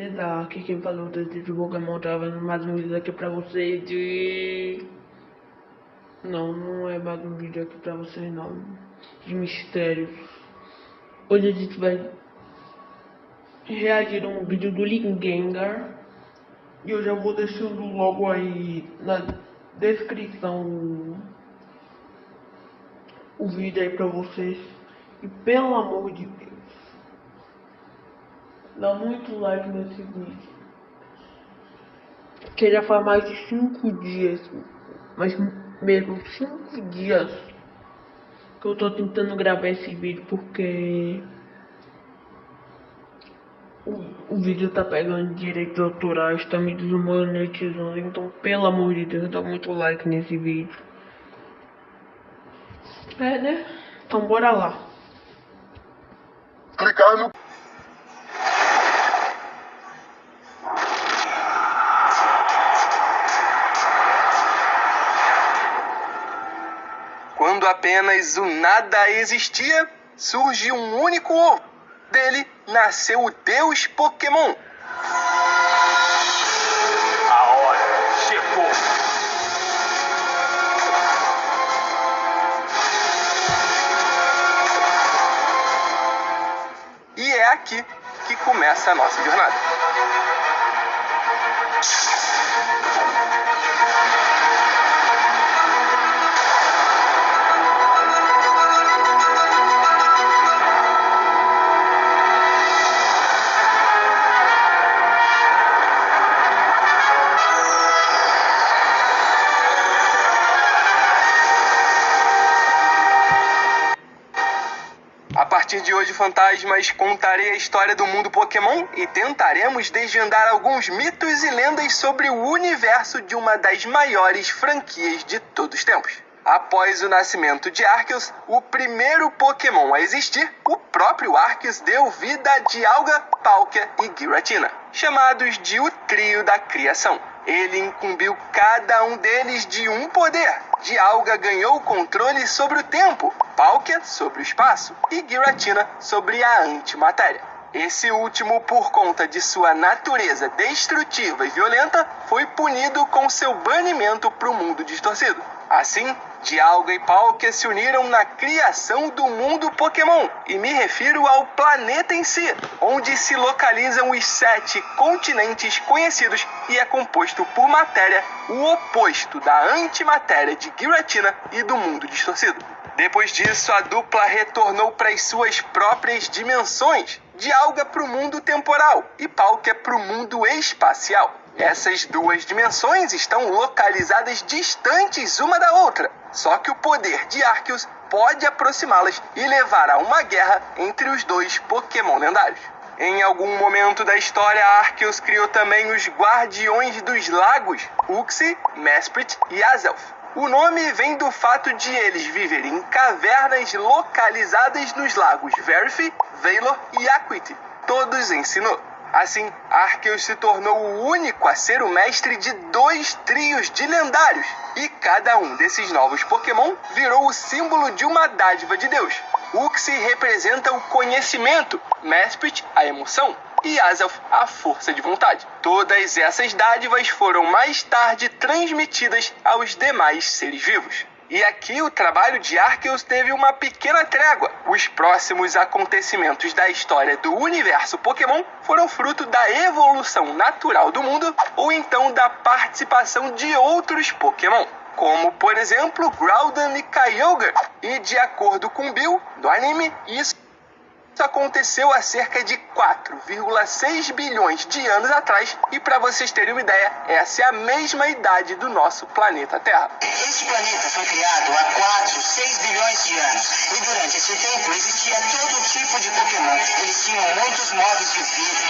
beleza? Aqui quem falou desse Pokémon tava mais um vídeo aqui pra vocês de... Não é mais um vídeo aqui pra vocês não. De mistérios. Hoje a gente vai reagir a um vídeo do Gengar. E eu já vou deixando logo aí na descrição o vídeo aí pra vocês. E pelo amor de Deus, dá muito like nesse vídeo. Que já faz mais de 5 dias, mas mesmo 5 dias que eu tô tentando gravar esse vídeo, porque o vídeo tá pegando direitos autorais, tá me desmonetizando. Então pelo amor de Deus, dá muito like nesse vídeo. É, né? Então bora lá. Clicar no... Quando apenas o nada existia, surge um único ovo. Dele nasceu o Deus Pokémon. A hora chegou. E é aqui que começa a nossa jornada. A partir de hoje, fantasmas, contarei a história do mundo Pokémon e tentaremos desvendar alguns mitos e lendas sobre o universo de uma das maiores franquias de todos os tempos. Após o nascimento de Arceus, o primeiro Pokémon a existir, o próprio Arceus deu vida a Dialga, Palkia e Giratina, chamados de o Trio da Criação. Ele incumbiu cada um deles de um poder. Dialga ganhou o controle sobre o tempo, Palkia sobre o espaço e Giratina sobre a antimatéria. Esse último, por conta de sua natureza destrutiva e violenta, foi punido com seu banimento para o mundo distorcido. Assim, Dialga e Palkia se uniram na criação do mundo Pokémon, e me refiro ao planeta em si, onde se localizam os 7 continentes conhecidos e é composto por matéria, o oposto da antimatéria de Giratina e do mundo distorcido. Depois disso, a dupla retornou para as suas próprias dimensões, Dialga para o mundo temporal e Palkia para o mundo espacial. Essas duas dimensões estão localizadas distantes uma da outra, só que o poder de Arceus pode aproximá-las e levar a uma guerra entre os dois Pokémon lendários. Em algum momento da história, Arceus criou também os Guardiões dos Lagos, Uxie, Mesprit e Azelf. O nome vem do fato de eles viverem em cavernas localizadas nos lagos Verif, Veilor e Aquite, todos em Sinnoh. Assim, Arceus se tornou o único a ser o mestre de 2 trios de lendários, e cada um desses novos Pokémon virou o símbolo de uma dádiva de Deus. Uxie representa o conhecimento, Mesprit a emoção e Azelf a força de vontade. Todas essas dádivas foram mais tarde transmitidas aos demais seres vivos. E aqui o trabalho de Arceus teve uma pequena trégua. Os próximos acontecimentos da história do universo Pokémon foram fruto da evolução natural do mundo ou então da participação de outros Pokémon, como por exemplo Groudon e Kyogre. E de acordo com Bill, do anime, isso aconteceu há cerca de 4,6 bilhões de anos atrás, e para vocês terem uma ideia, essa é a mesma idade do nosso planeta Terra. Este planeta foi criado há 4, 6 bilhões de anos, e durante esse tempo existia todo tipo de Pokémon. Eles tinham muitos modos de vida.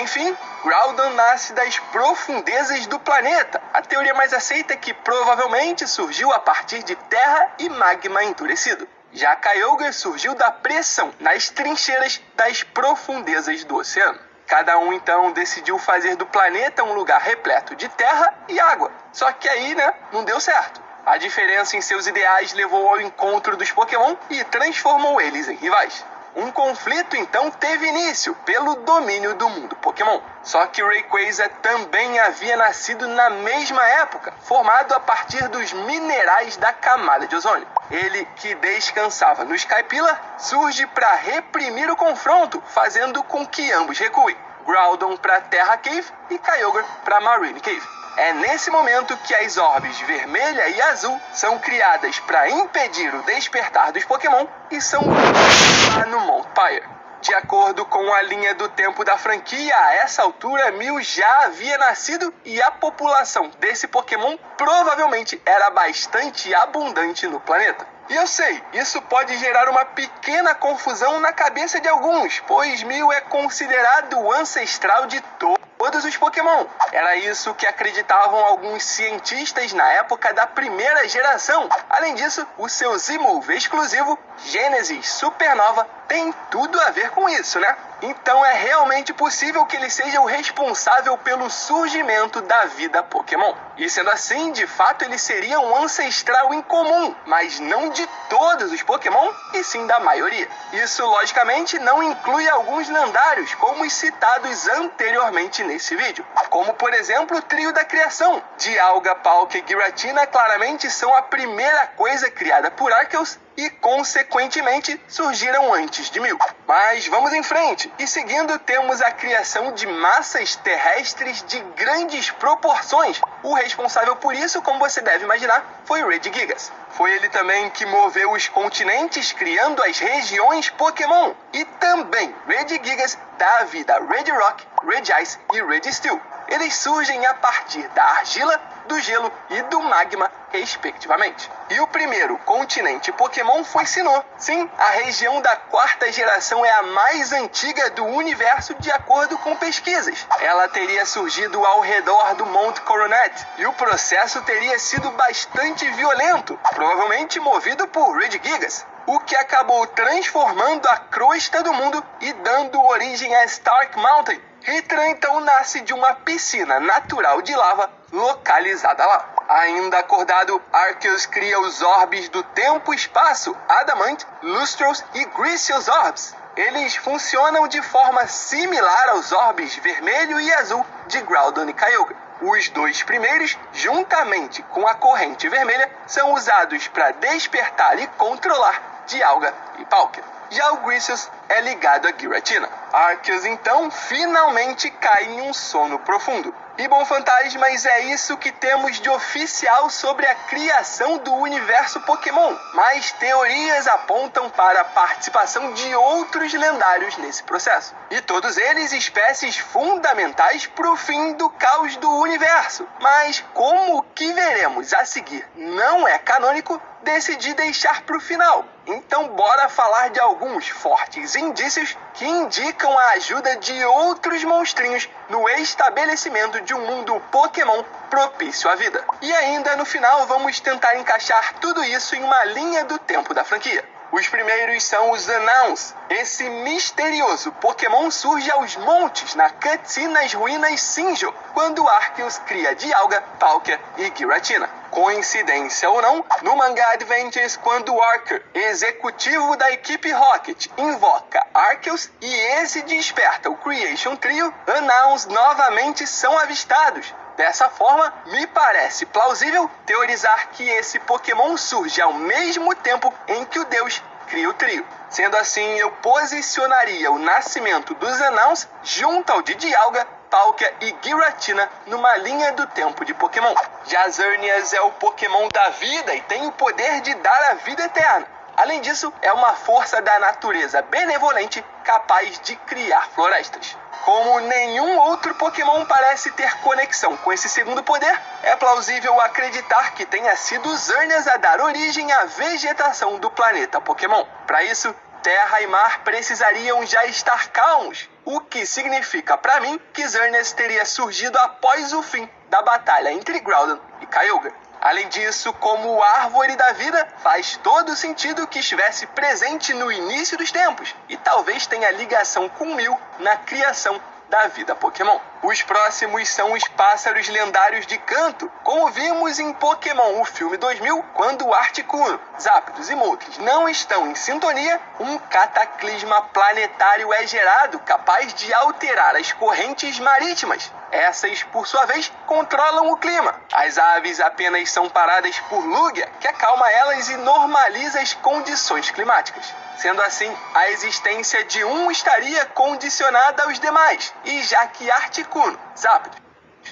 Enfim, Groudon nasce das profundezas do planeta. A teoria mais aceita é que provavelmente surgiu a partir de terra e magma endurecido. Já Kyogre surgiu da pressão nas trincheiras das profundezas do oceano. Cada um então decidiu fazer do planeta um lugar repleto de terra e água. Só que aí, não deu certo. A diferença em seus ideais levou ao encontro dos Pokémon e transformou eles em rivais. Um conflito então teve início pelo domínio do mundo Pokémon. Só que Rayquaza também havia nascido na mesma época, formado a partir dos minerais da camada de ozônio. Ele, que descansava no Skypillar, surge para reprimir o confronto, fazendo com que ambos recuem. Groudon para Terra Cave e Kyogre para Marine Cave. É nesse momento que as orbes vermelha e azul são criadas para impedir o despertar dos Pokémon e são lá no Mount Pyre. De acordo com a linha do tempo da franquia, a essa altura Mew já havia nascido e a população desse Pokémon provavelmente era bastante abundante no planeta. E eu sei, isso pode gerar uma pequena confusão na cabeça de alguns, pois Mew é considerado o ancestral de todos os Pokémon. Era isso que acreditavam alguns cientistas na época da primeira geração. Além disso, o seu Z-Move exclusivo, Genesis Supernova, tem tudo a ver com isso, né? Então é realmente possível que ele seja o responsável pelo surgimento da vida Pokémon. E sendo assim, de fato ele seria um ancestral incomum, mas não de todos os Pokémon, e sim da maioria. Isso logicamente não inclui alguns lendários, como os citados anteriormente nesse vídeo. Como por exemplo o Trio da Criação. Dialga, Palkia e Giratina claramente são a primeira coisa criada por Arceus e, consequentemente, surgiram antes de Mew. Mas vamos em frente. E seguindo, temos a criação de massas terrestres de grandes proporções. O responsável por isso, como você deve imaginar, foi Regigigas. Foi ele também que moveu os continentes, criando as regiões Pokémon. E também Regigigas dá a vida a Regirock, Regice e Registeel. Eles surgem a partir da argila, do gelo e do magma, respectivamente. E o primeiro continente Pokémon foi Sinnoh. Sim, a região da quarta geração é a mais antiga do universo de acordo com pesquisas. Ela teria surgido ao redor do Mount Coronet, e o processo teria sido bastante violento, provavelmente movido por Regigigas, o que acabou transformando a crosta do mundo e dando origem a Stark Mountain. Hitran então nasce de uma piscina natural de lava localizada lá. Ainda acordado, Arceus cria os orbes do tempo e espaço, Adamant, Lustros e Gricius Orbs. Eles funcionam de forma similar aos orbes vermelho e azul de Groudon e Kyogre. Os dois primeiros, juntamente com a corrente vermelha, são usados para despertar e controlar Dialga e Palkia. Já o Gricius é ligado a Giratina. Arceus então finalmente cai em um sono profundo. E bom, fantasmas, é isso que temos de oficial sobre a criação do universo Pokémon. Mas teorias apontam para a participação de outros lendários nesse processo. E todos eles espécies fundamentais para o fim do caos do universo. Mas como o que veremos a seguir não é canônico, decidi deixar para o final. Então bora falar de alguns fortes indícios que indicam a ajuda de outros monstrinhos no estabelecimento de um mundo Pokémon propício à vida. E ainda no final vamos tentar encaixar tudo isso em uma linha do tempo da franquia. Os primeiros são os Unknowns. Esse misterioso Pokémon surge aos montes na cutscene nas ruínas Sinjoh, quando Arceus cria Dialga, Palkia e Giratina. Coincidência ou não, no mangá Adventures, quando Archer, executivo da equipe Rocket, invoca Arceus e esse desperta o Creation Trio, Unknowns novamente são avistados. Dessa forma, me parece plausível teorizar que esse Pokémon surge ao mesmo tempo em que o Deus cria o trio. Sendo assim, eu posicionaria o nascimento dos Unknowns junto ao de Dialga, Palkia e Giratina numa linha do tempo de Pokémon. Já Xerneas é o Pokémon da vida e tem o poder de dar a vida eterna. Além disso, é uma força da natureza benevolente capaz de criar florestas. Como nenhum outro Pokémon parece ter conexão com esse segundo poder, é plausível acreditar que tenha sido Xerneas a dar origem à vegetação do planeta Pokémon. Para isso, terra e mar precisariam já estar calmos, o que significa para mim que Xerneas teria surgido após o fim da batalha entre Groudon e Kyogre. Além disso, como árvore da vida, faz todo sentido que estivesse presente no início dos tempos e talvez tenha ligação com Mew na criação da vida Pokémon. Os próximos são os pássaros lendários de canto, como vimos em Pokémon o filme 2000, quando Articuno, Zapdos e Moltres não estão em sintonia, um cataclisma planetário é gerado capaz de alterar as correntes marítimas. Essas, por sua vez, controlam o clima. As aves apenas são paradas por Lugia, que acalma elas e normaliza as condições climáticas. Sendo assim, a existência de um estaria condicionada aos demais, e já que Articuno, Zapdos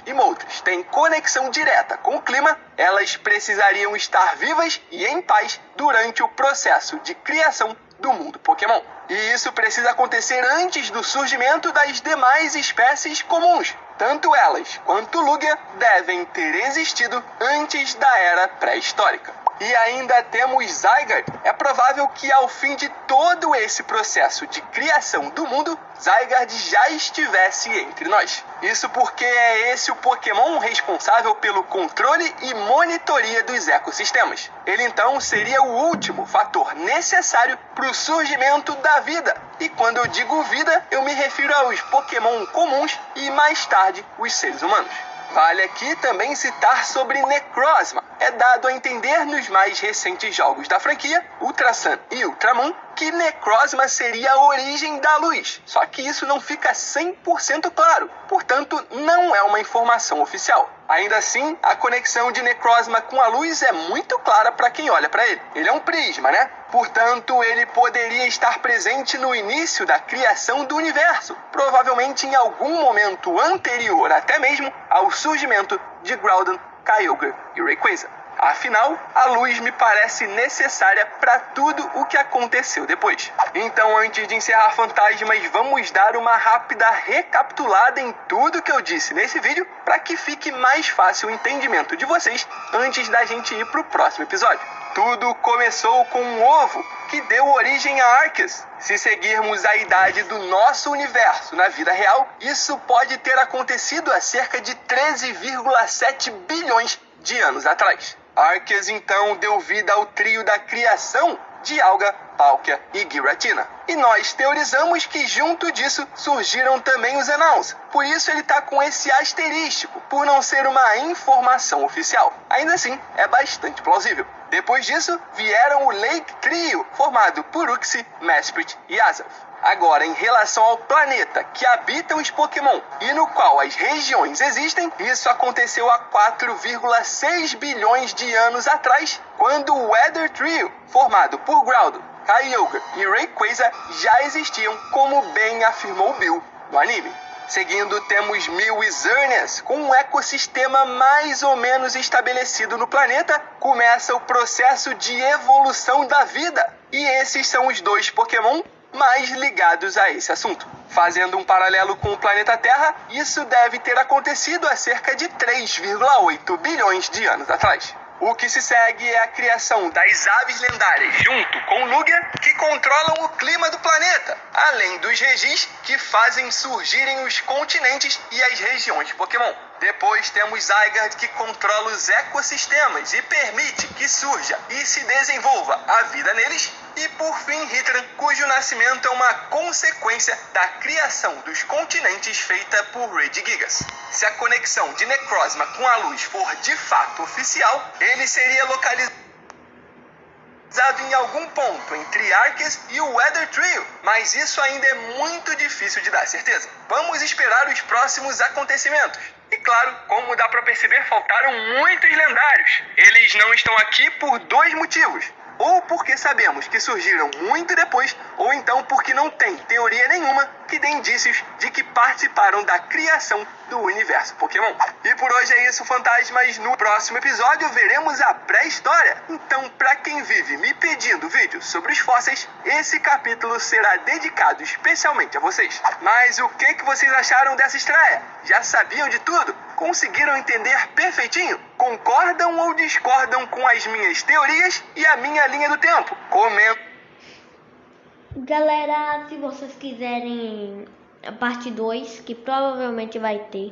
e Moltres têm conexão direta com o clima, elas precisariam estar vivas e em paz durante o processo de criação do mundo Pokémon. E isso precisa acontecer antes do surgimento das demais espécies comuns. Tanto elas quanto Lugia devem ter existido antes da Era Pré-Histórica. E ainda temos Zygarde. É provável que ao fim de todo esse processo de criação do mundo, Zygarde já estivesse entre nós. Isso porque é esse o Pokémon responsável pelo controle e monitoria dos ecossistemas. Ele então seria o último fator necessário para o surgimento da vida. E quando eu digo vida, eu me refiro aos Pokémon comuns e mais tarde os seres humanos. Vale aqui também citar sobre Necrozma. É dado a entender nos mais recentes jogos da franquia, Ultra Sun e Ultra Moon, que Necrozma seria a origem da luz. Só que isso não fica 100% claro, portanto não é uma informação oficial. Ainda assim, a conexão de Necrozma com a luz é muito clara para quem olha para ele. Ele é um prisma, né? Portanto, ele poderia estar presente no início da criação do universo, provavelmente em algum momento anterior até mesmo ao surgimento de Groudon, Kyogre e Rayquaza. Afinal, a luz me parece necessária para tudo o que aconteceu depois. Então, antes de encerrar Fantasmas, vamos dar uma rápida recapitulada em tudo que eu disse nesse vídeo, para que fique mais fácil o entendimento de vocês antes da gente ir para o próximo episódio. Tudo começou com um ovo que deu origem a Arceus. Se seguirmos a idade do nosso universo na vida real, isso pode ter acontecido há cerca de 13,7 bilhões de anos atrás. Arceus então deu vida ao trio da criação de Alga, Palkia e Giratina. E nós teorizamos que junto disso surgiram também os Announce. Por isso ele tá com esse asterístico, por não ser uma informação oficial. Ainda assim, é bastante plausível. Depois disso, vieram o Lake Trio, formado por Uxie, Mesprit e Azelf. Agora, em relação ao planeta que habitam os Pokémon e no qual as regiões existem, isso aconteceu há 4,6 bilhões de anos atrás, quando o Weather Trio, formado por Groudon, Kyogre e Rayquaza, já existiam, como bem afirmou Bill no anime. Seguindo, temos Mew e Xerneas. Com um ecossistema mais ou menos estabelecido no planeta, começa o processo de evolução da vida. E esses são os dois Pokémon mais ligados a esse assunto. Fazendo um paralelo com o planeta Terra, isso deve ter acontecido há cerca de 3,8 bilhões de anos atrás. O que se segue é a criação das aves lendárias junto com Lugia, que controlam o clima do planeta, além dos Regis, que fazem surgirem os continentes e as regiões Pokémon. Depois temos Zygarde, que controla os ecossistemas e permite que surja e se desenvolva a vida neles. E por fim, Heatran, cujo nascimento é uma consequência da criação dos continentes feita por Regigigas. Se a conexão de Necrozma com a luz for de fato oficial, ele seria localizado em algum ponto entre Arceus e o Weather Trio, mas isso ainda é muito difícil de dar certeza. Vamos esperar os próximos acontecimentos. E claro, como dá para perceber, faltaram muitos lendários. Eles não estão aqui por dois motivos. Ou porque sabemos que surgiram muito depois, ou então porque não tem teoria nenhuma que dê indícios de que participaram da criação do universo Pokémon. E por hoje é isso, fantasmas. No próximo episódio veremos a pré-história. Então, para quem vive me pedindo vídeos sobre os fósseis, esse capítulo será dedicado especialmente a vocês. Mas o que vocês acharam dessa estreia? Já sabiam de tudo? Conseguiram entender perfeitinho? Concordam ou discordam com as minhas teorias e a minha linha do tempo? Comenta. Galera, se vocês quiserem a parte 2, que provavelmente vai ter,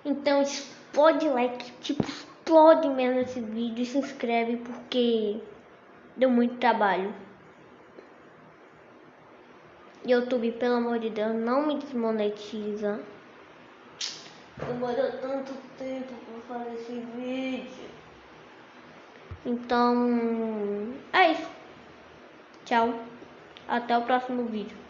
então explode like, explode mesmo esse vídeo e se inscreve, porque deu muito trabalho. YouTube, pelo amor de Deus, não me desmonetiza. Demorou tanto tempo pra fazer esse vídeo. Então, é isso. Tchau. Até o próximo vídeo.